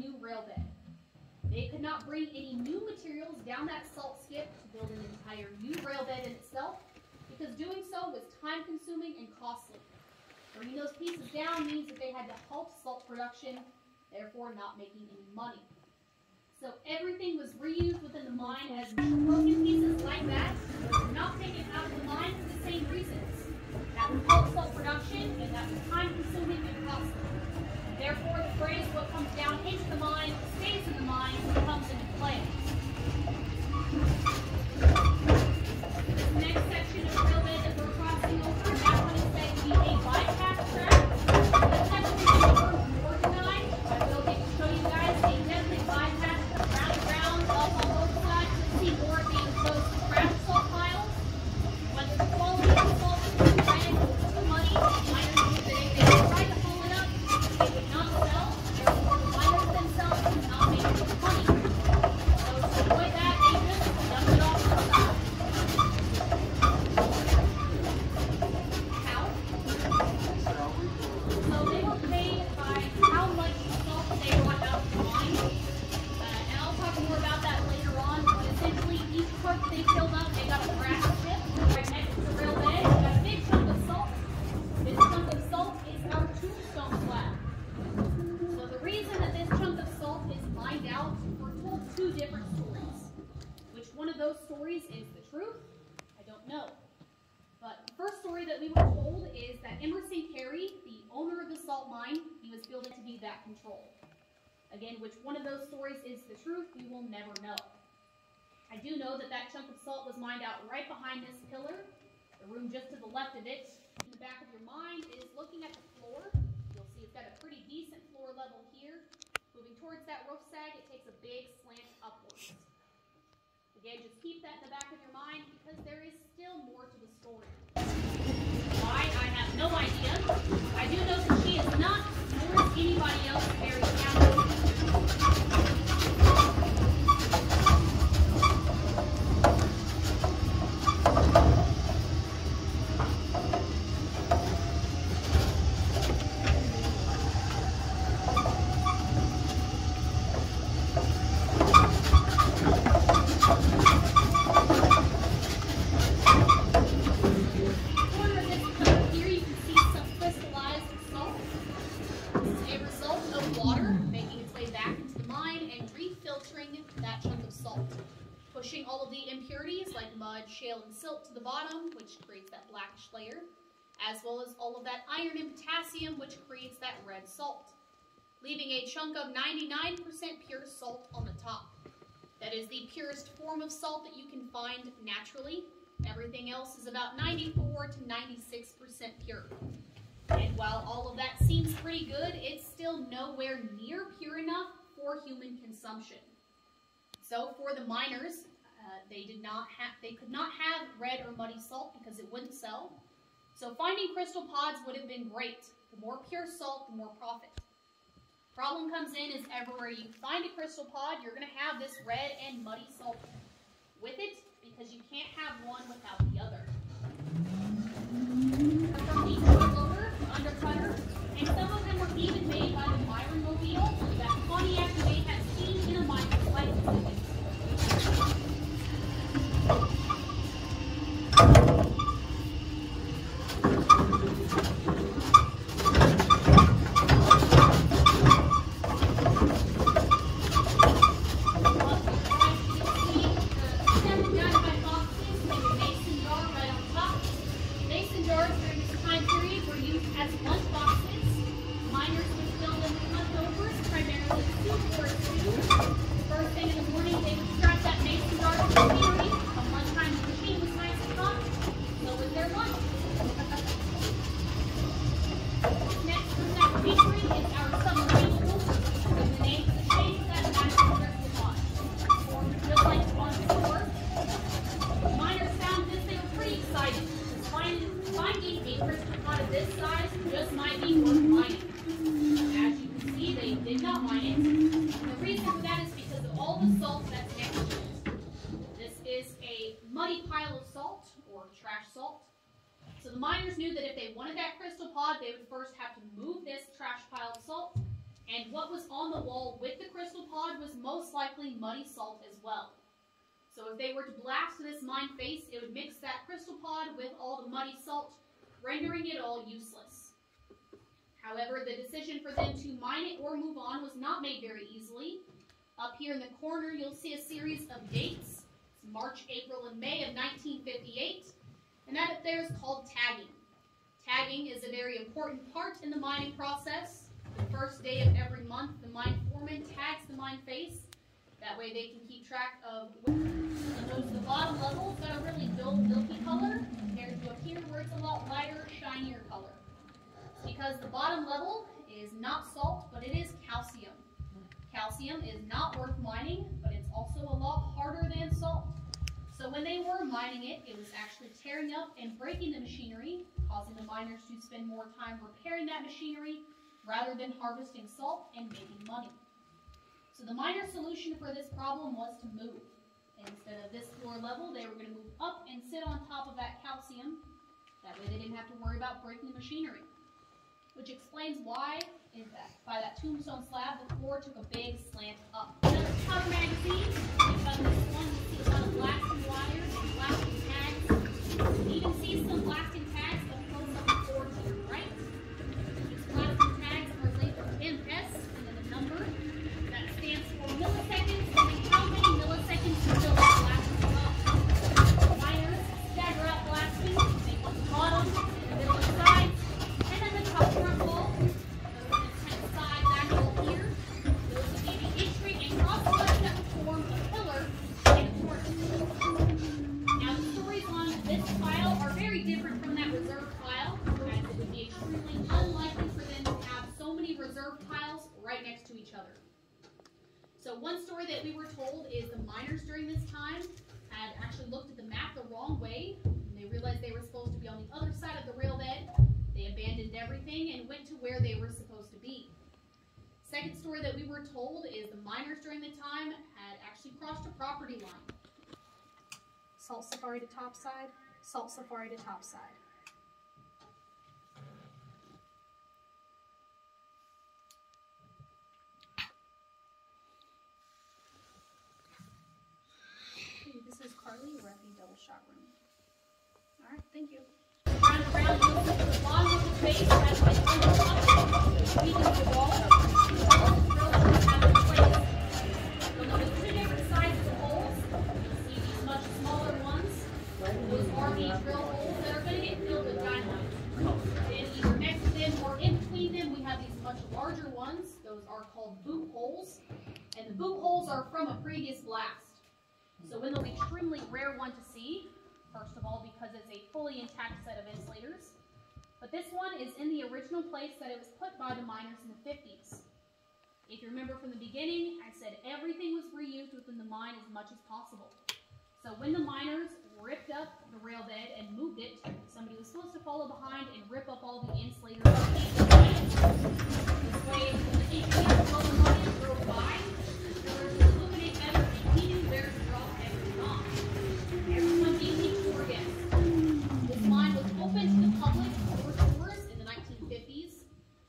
new rail bed. They could not bring any new materials down that salt skip to build an entire new rail bed in itself, because doing so was time-consuming and costly. Bringing those pieces down means that they had to halt salt production, therefore not making any money. So everything was reused within the mine as broken pieces like that were not taken out of the mine for the same reasons. That would halt salt production, and that was time-consuming and costly. Therefore, the phrase "what comes down into the mine stays in the mine" comes into play. This next section of rail bed that we're crossing over, that one is said to be a bypass track. This section is more organized. I will get to show you guys a definite bypass round up on both sides to see more being exposed to crash salt piles. Whether the quality of the salt is too red or too muddy, miners knew that if they tried to haul it up, they would not sell. Therefore, the miners themselves would not make any money. So to avoid that, they just dumped it off to the side. How? So they were paid by how much salt they brought out of the mine. And I'll talk more about that later on. But essentially, each truck they filled up, they got a brass chip right next to the rail bed. They got a big chunk of salt. This chunk of salt is our tombstone slab. So the reason that this chunk of salt is mined out, we're told two different stories. Which one of those stories is the truth? I don't know. But the first story that we were told is that Emerson Carey, the owner of the salt mine, he was building to be that control. Again, which one of those stories is the truth, we will never know. I do know that that chunk of salt was mined out right behind this pillar. The room just to the left of it, in the back of your mind, is looking at the floor. You'll see it's got a pretty decent floor level here. Moving towards that roof sag, it takes a big slant upwards. Again, just keep that in the back of your mind because there is still more to the story. Why? I have no idea. I do know that she is not, nor is anybody else, very talented. Pushing all of the impurities like mud, shale, and silt to the bottom, which creates that blackish layer, as well as all of that iron and potassium, which creates that red salt, leaving a chunk of 99% pure salt on the top. That is the purest form of salt that you can find naturally. Everything else is about 94 to 96% pure. And while all of that seems pretty good, it's still nowhere near pure enough for human consumption. So for the miners, they could not have red or muddy salt because it wouldn't sell. So finding crystal pods would have been great. The more pure salt, the more profit. Problem comes in is everywhere you find a crystal pod, you're going to have this red and muddy salt with it because you can't have one without the other. From the overloader, the undercutter, and some of them were even made by the Myron Mobile that Pontiac may have seen in a miner's life. So the miners knew that if they wanted that crystal pod, they would first have to move this trash pile of salt, and what was on the wall with the crystal muddy salt as well. So if they were to blast this mine face, it would mix that crystal pod with all the muddy salt, rendering it all useless. However, the decision for them to mine it or move on was not made very easily. Up here in the corner, you'll see a series of dates. It's March, April, and May of 1958, and that up there is called tagging. Tagging is a very important part in the mining process. The first day of every month, the mine foreman tags the mine face. That way they can keep track of the bottom levels that are really dull, milky color, compared to up here where it's a lot lighter, shinier color. It's because the bottom level is not salt, but it is calcium. Calcium is not worth mining, but it's also a lot harder than salt. So when they were mining it, it was actually tearing up and breaking the machinery, causing the miners to spend more time repairing that machinery rather than harvesting salt and making money. So the miners' solution for this problem was to move. Instead of this floor level, they were going to move up and sit on top of that calcium. That way they didn't have to worry about breaking the machinery. Which explains why, by that tombstone slab, the floor took a big slant up. Another cover magazine, because this one, you see a lot of blasting wires and blasting tags. You even see some blasting tags up close up the floor to your right. These blasting tags are labeled MS, and then the number that stands for milliseconds, and how many milliseconds until that blasting up. Miners stagger out blasting, they want the bottom, the middle, and sides, and then the top front wall. Those kind of sides angle here. Those would be the entry and cross cuts that would form a pillar and a cornice. Now the stories on this pile are very different from that reserve pile, as it would be extremely unlikely for them to have so many reserve piles right next to each other. So one story that we were told is the miners during this time had actually looked at the map the wrong way, and they realized they were supposed to be on the other side of the rail bed. They abandoned everything and went to where they were supposed to be. Second story that we were told is the miners during the time had actually crossed a property line. Salt safari to top side, salt safari to top side. Okay, this is Carly, we're at the double shot room. All right, thank you. Round around, you'll see the bottom of the face has been uncovered. We can do all of it. You'll notice two different sizes of holes. You'll see these much smaller ones. Those are the drill holes that are going to get filled with dynamite. And either next to them or in between them, we have these much larger ones. Those are called boot holes. And the boot holes are from a previous blast. So when they'll be extremely rare one to see, first of all, because it's a fully intact set of insulators. But this one is in the original place that it was put by the miners in the 50s. If you remember from the beginning, I said everything was reused within the mine as much as possible. So when the miners ripped up the rail bed and moved it, somebody was supposed to follow behind and rip up all the insulators. This way, when the engineer while the miners drove by, they were to illuminate better and he knew where to drop everything off. Everyone being tour guests. This mine was open to the public for tours in the 1950s.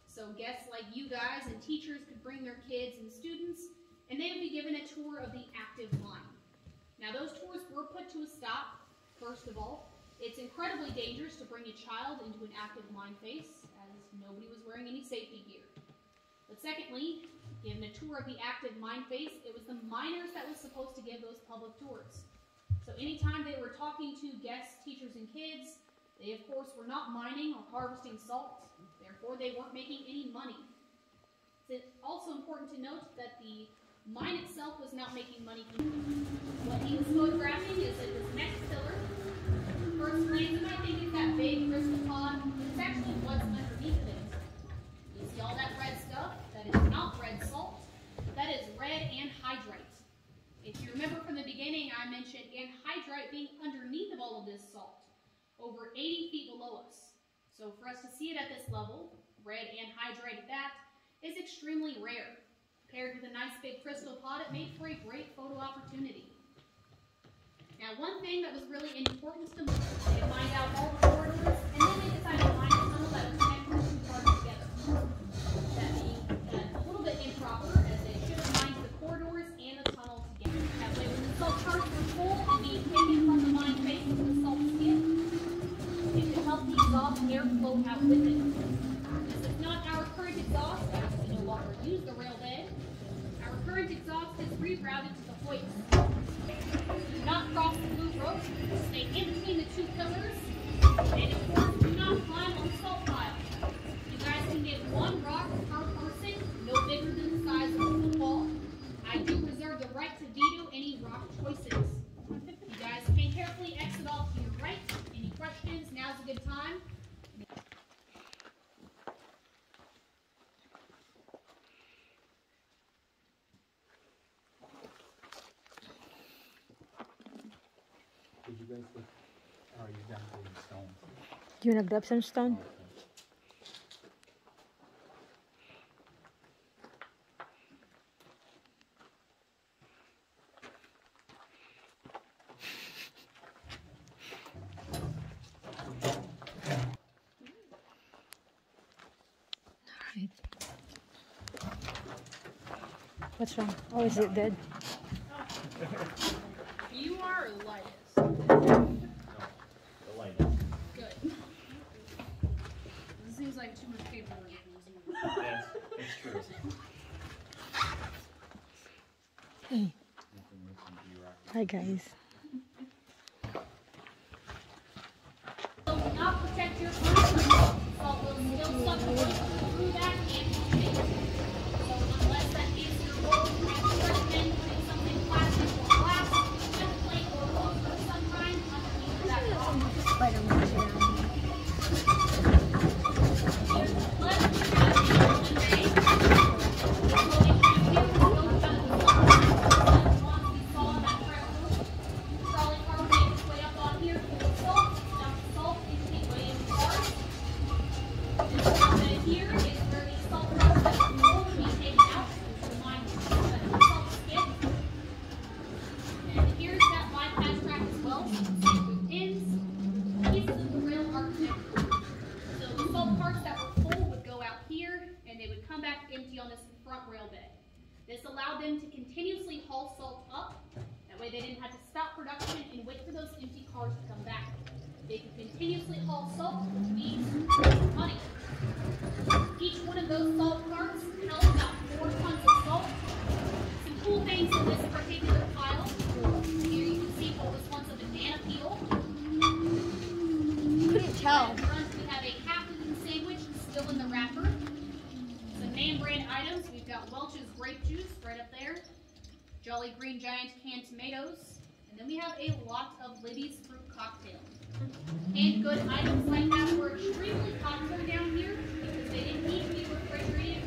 So guests like you guys and teachers could bring their kids and students, and they would be given a tour of the active mine. Now those tours were put to a stop. First of all, it's incredibly dangerous to bring a child into an active mine face, as nobody was wearing any safety gear. But secondly, given a tour of the active mine face, it was the miners that was supposed to give those public tours. So anytime they were talking to guests, teachers, and kids, they of course were not mining or harvesting salt. Therefore, they weren't making any money. It's also important to note that the mine itself was not making money. What he was photographing is that this next pillar, first glance, you might think it's that big crystal pod, but it's actually what's underneath of it. You see all that red stuff? That is not red salt. That is red anhydrite. If you remember from the beginning, I mentioned anhydrite being underneath of all of this salt, over 80 feet below us. So for us to see it at this level, red anhydrite at that, is extremely rare. Paired with a nice big crystal pot, it made for a great photo opportunity. Now one thing that was really important to them, they mined out all the corridors, and then they decided to mine a tunnel that would connect the two parts together. That being a little bit improper, as they should have mined the corridors and the tunnel together. box is rerouted to the hoist. Do not cross the blue rope. Stay in between the two pillars. And of course, do not climb on the salt pile. You guys can get one rock per person, no bigger than the size of a football. I do reserve the right to veto any rock choices. You guys can carefully exit off to your right. Any questions? Now's a good time. Did you guys look? Or are you done doing stones? Do you want to grab some stone? Alright. What's wrong? Oh, is it dead? You are lightest. The light. Good. This seems like too much paperwork. Yes, it's true. Hey. Hi, guys. So will not protect your person. Salt will still suck the water through that and take it. So unless that is your goal, I would recommend putting something plastic or glass, metal plate or wood for some kind underneath that rock. Here's the left, we have a open bay. Floating right here, we go about the salt we saw on that trail. Trolley car made its way up on here full of salt, dump the salt into the way in cars. This outlet here is where the salt cars that are full will be taken out to remind you that the salt skid. And here's that bypass track as well, so you can see through pins, pieces of the rail architecture. So the salt carts that were full would go out here, and they would come back empty on this front rail bed. This allowed them to continuously haul salt up. That way they didn't have to stop production and wait for those empty cars to come back. They could continuously haul salt, which means money. Each one of those salt carts held about 4 tons of salt. Some cool things in this particular pile. Here you can see what was once a banana peel. Couldn't tell. At the front we have a half-eaten sandwich still in the wrapper. Some name brand items. We've got Welch's grape juice right up there. Jolly Green Giant canned tomatoes. And then we have a lot of Libby's fruit cocktail. Canned good items like that were extremely popular down here because they didn't need to be refrigerated